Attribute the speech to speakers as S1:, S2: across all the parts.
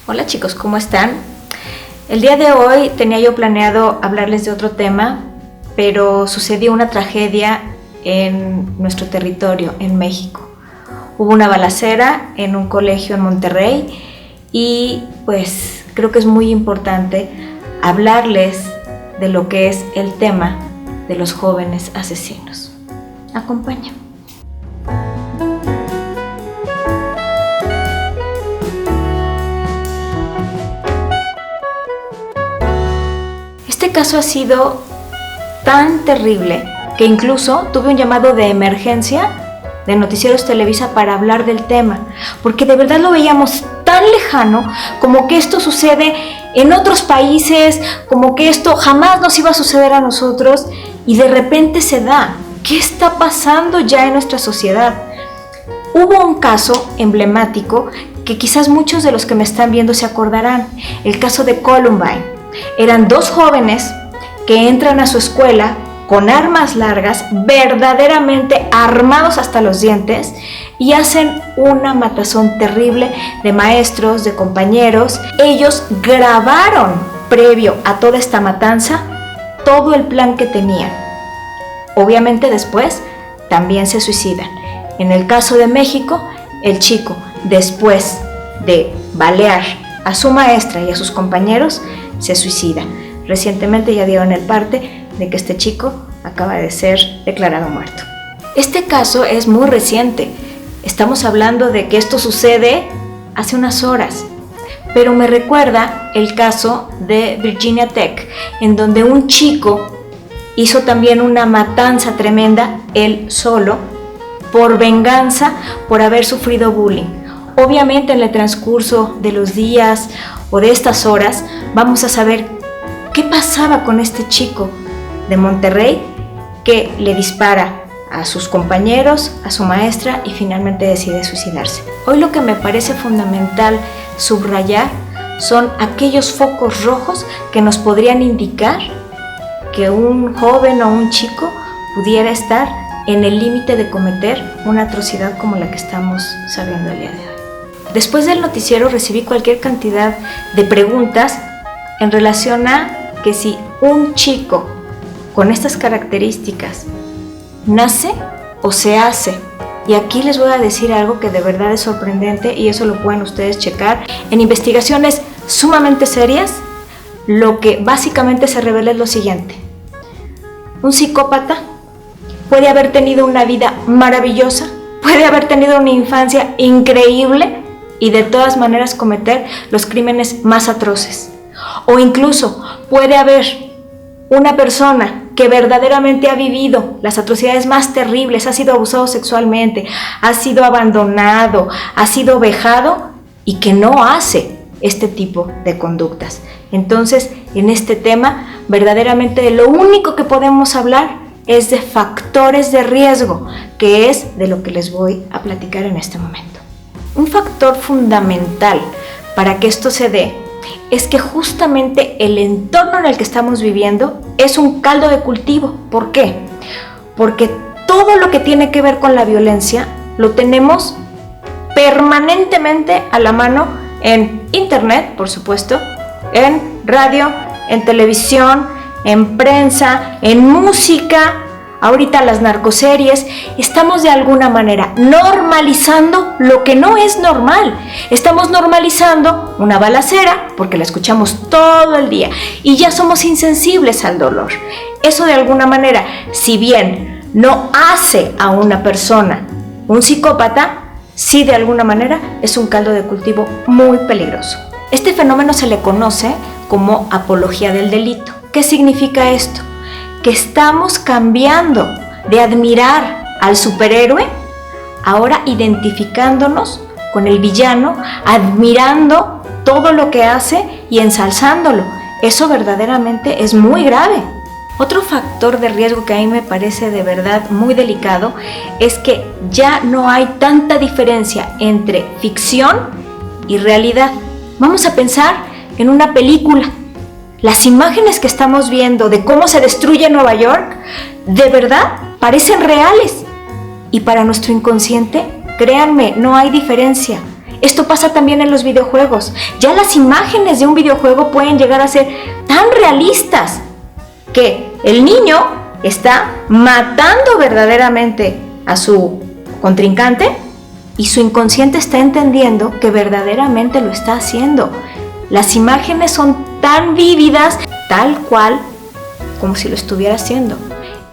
S1: Hola chicos, ¿cómo están? El día de hoy tenía yo planeado hablarles de otro tema, pero sucedió una tragedia en nuestro territorio, en México. Hubo una balacera en un colegio en Monterrey y pues creo que es muy importante hablarles de lo que es el tema de los jóvenes asesinos. Acompáñame. Este caso ha sido tan terrible que incluso tuve un llamado de emergencia de Noticieros Televisa para hablar del tema, porque de verdad lo veíamos tan lejano, como que esto sucede en otros países, como que esto jamás nos iba a suceder a nosotros, y de repente se da. ¿Qué está pasando ya en nuestra sociedad? Hubo un caso emblemático que quizás muchos de los que me están viendo se acordarán, el caso de Columbine. Eran dos jóvenes que entran a su escuela con armas largas, verdaderamente armados hasta los dientes, y hacen una matazón terrible de maestros, de compañeros. Ellos grabaron, previo a toda esta matanza, todo el plan que tenían. Obviamente después también se suicidan. En el caso de México, el chico, después de balear a su maestra y a sus compañeros, se suicida. Recientemente ya dieron el parte de que este chico acaba de ser declarado muerto. Este caso es muy reciente. Estamos hablando de que esto sucede hace unas horas, pero me recuerda el caso de Virginia Tech, en donde un chico hizo también una matanza tremenda, él solo, por venganza, por haber sufrido bullying. Obviamente en el transcurso de los días o de estas horas vamos a saber qué pasaba con este chico de Monterrey que le dispara a sus compañeros, a su maestra y finalmente decide suicidarse. Hoy lo que me parece fundamental subrayar son aquellos focos rojos que nos podrían indicar que un joven o un chico pudiera estar en el límite de cometer una atrocidad como la que estamos sabiendo el día de hoy. Después del noticiero recibí cualquier cantidad de preguntas en relación a que si un chico con estas características nace o se hace. Y aquí les voy a decir algo que de verdad es sorprendente, y eso lo pueden ustedes checar en investigaciones sumamente serias. Lo que básicamente se revela es lo siguiente: un psicópata puede haber tenido una vida maravillosa, puede haber tenido una infancia increíble y de todas maneras cometer los crímenes más atroces. O incluso puede haber una persona que verdaderamente ha vivido las atrocidades más terribles, ha sido abusado sexualmente, ha sido abandonado, ha sido vejado y que no hace este tipo de conductas. Entonces, en este tema, verdaderamente de lo único que podemos hablar es de factores de riesgo, que es de lo que les voy a platicar en este momento. Un factor fundamental para que esto se dé es que justamente el entorno en el que estamos viviendo es un caldo de cultivo. ¿Por qué? Porque todo lo que tiene que ver con la violencia lo tenemos permanentemente a la mano en internet, por supuesto, en radio, en televisión, en prensa, en música. Ahorita las narcoseries. Estamos de alguna manera normalizando lo que no es normal. Estamos normalizando una balacera porque la escuchamos todo el día y ya somos insensibles al dolor. Eso de alguna manera, si bien no hace a una persona un psicópata, sí de alguna manera es un caldo de cultivo muy peligroso. Este fenómeno se le conoce como apología del delito. ¿Qué significa esto? Que estamos cambiando de admirar al superhéroe, ahora identificándonos con el villano, admirando todo lo que hace y ensalzándolo. Eso verdaderamente es muy grave. Otro factor de riesgo que a mí me parece de verdad muy delicado es que ya no hay tanta diferencia entre ficción y realidad. Vamos a pensar en una película. Las imágenes que estamos viendo de cómo se destruye Nueva York, de verdad parecen reales. Y para nuestro inconsciente, créanme, no hay diferencia. Esto pasa también en los videojuegos. Ya las imágenes de un videojuego pueden llegar a ser tan realistas que el niño está matando verdaderamente a su contrincante y su inconsciente está entendiendo que verdaderamente lo está haciendo. Las imágenes son tan vívidas, tal cual como si lo estuviera haciendo.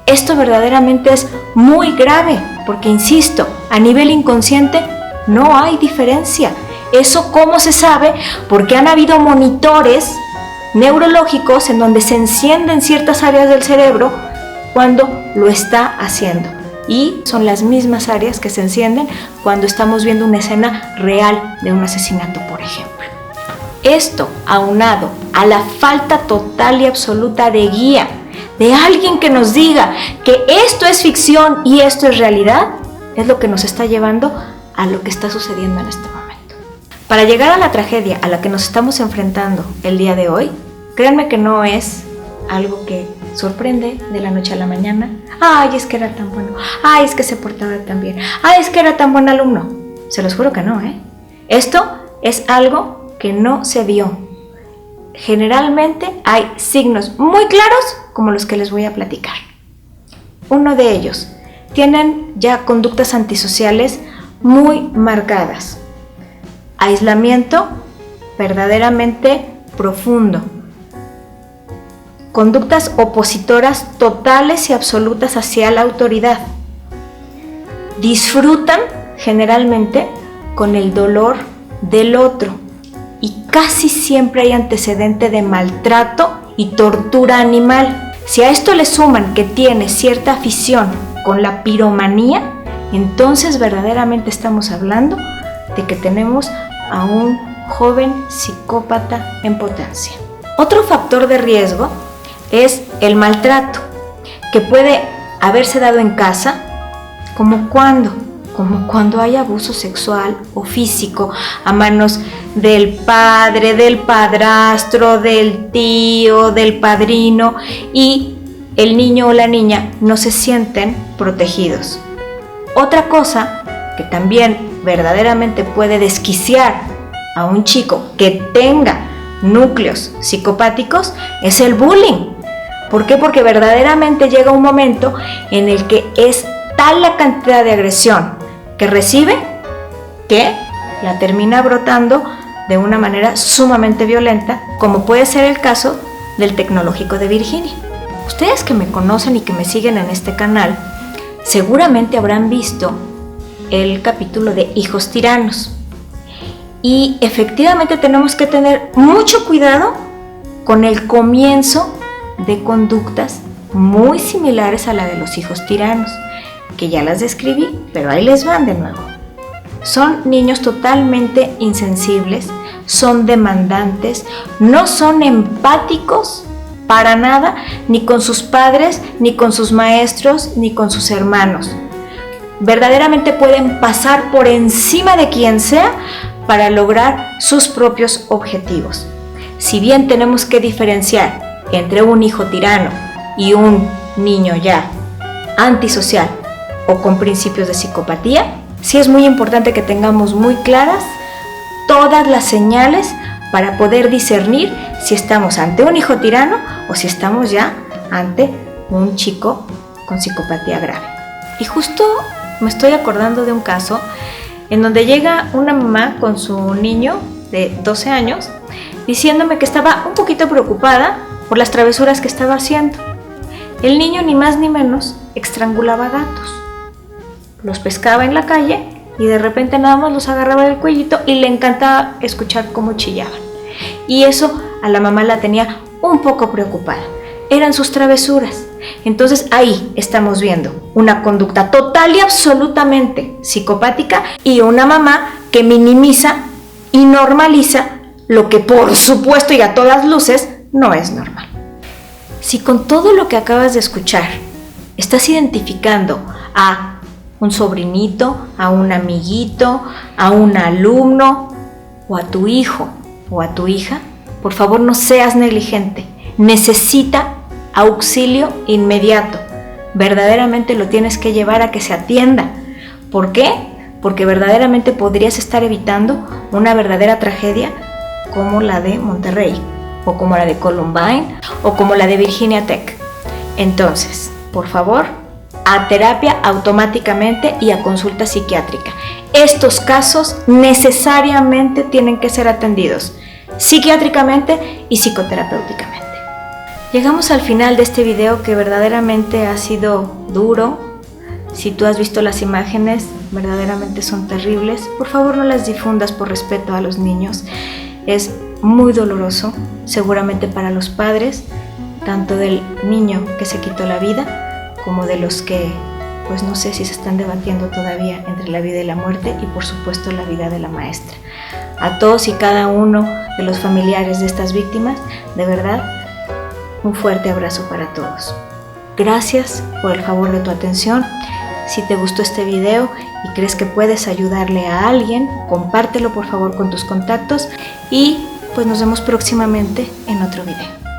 S1: Esto verdaderamente es muy grave porque, insisto, a nivel inconsciente no hay diferencia. ¿Eso cómo se sabe? Porque han habido monitores neurológicos en donde se encienden ciertas áreas del cerebro cuando lo está haciendo. Y son las mismas áreas que se encienden cuando estamos viendo una escena real de un asesinato, por ejemplo. Esto, aunado a la falta total y absoluta de guía, de alguien que nos diga que esto es ficción y esto es realidad, es lo que nos está llevando a lo que está sucediendo en este momento. Para llegar a la tragedia a la que nos estamos enfrentando el día de hoy, créanme que no es algo que sorprende de la noche a la mañana. Ay, es que era tan bueno. Ay, es que se portaba tan bien. Ay, es que era tan buen alumno. Se los juro que no, ¿eh? Esto es algo que no se vio. Generalmente hay signos muy claros como los que les voy a platicar. Uno de ellos, tienen ya conductas antisociales muy marcadas. Aislamiento verdaderamente profundo. Conductas opositoras totales y absolutas hacia la autoridad. Disfrutan generalmente con el dolor del otro y casi siempre hay antecedente de maltrato y tortura animal. Si a esto le suman que tiene cierta afición con la piromanía, entonces verdaderamente estamos hablando de que tenemos a un joven psicópata en potencia. Otro factor de riesgo es el maltrato, que puede haberse dado en casa, como cuando hay abuso sexual o físico a manos del padre, del padrastro, del tío, del padrino, y el niño o la niña no se sienten protegidos. Otra cosa que también verdaderamente puede desquiciar a un chico que tenga núcleos psicopáticos es el bullying. ¿Por qué? Porque verdaderamente llega un momento en el que es tal la cantidad de agresión que recibe que la termina brotando de una manera sumamente violenta, como puede ser el caso del Tecnológico de Virginia. Ustedes que me conocen y que me siguen en este canal, seguramente habrán visto el capítulo de Hijos Tiranos. Y efectivamente tenemos que tener mucho cuidado con el comienzo de conductas muy similares a la de los hijos tiranos, que ya las describí, pero ahí les van de nuevo. Son niños totalmente insensibles, son demandantes, no son empáticos para nada, ni con sus padres, ni con sus maestros, ni con sus hermanos. Verdaderamente pueden pasar por encima de quien sea para lograr sus propios objetivos. Si bien tenemos que diferenciar entre un hijo tirano y un niño ya antisocial o con principios de psicopatía, sí es muy importante que tengamos muy claras todas las señales para poder discernir si estamos ante un hijo tirano o si estamos ya ante un chico con psicopatía grave. Y justo me estoy acordando de un caso en donde llega una mamá con su niño de 12 años diciéndome que estaba un poquito preocupada por las travesuras que estaba haciendo. El niño ni más ni menos estrangulaba gatos. Los pescaba en la calle y de repente nada más los agarraba del cuellito y le encantaba escuchar cómo chillaban. Y eso a la mamá la tenía un poco preocupada. Eran sus travesuras. Entonces ahí estamos viendo una conducta total y absolutamente psicopática y una mamá que minimiza y normaliza lo que por supuesto y a todas luces no es normal. Si con todo lo que acabas de escuchar estás identificando a un sobrinito, a un amiguito, a un alumno o a tu hijo o a tu hija, por favor no seas negligente. Necesita auxilio inmediato. Verdaderamente lo tienes que llevar a que se atienda. ¿Por qué? Porque verdaderamente podrías estar evitando una verdadera tragedia como la de Monterrey, o como la de Columbine, o como la de Virginia Tech. Entonces, por favor, a terapia automáticamente y a consulta psiquiátrica. Estos casos necesariamente tienen que ser atendidos psiquiátricamente y psicoterapéuticamente. Llegamos al final de este video que verdaderamente ha sido duro. Si tú has visto las imágenes, verdaderamente son terribles. Por favor, no las difundas por respeto a los niños. Es muy doloroso, seguramente para los padres, tanto del niño que se quitó la vida, como de los que, pues no sé si se están debatiendo todavía entre la vida y la muerte, y por supuesto la vida de la maestra. A todos y cada uno de los familiares de estas víctimas, de verdad, un fuerte abrazo para todos. Gracias por el favor de tu atención. Si te gustó este video y crees que puedes ayudarle a alguien, compártelo por favor con tus contactos y pues nos vemos próximamente en otro video.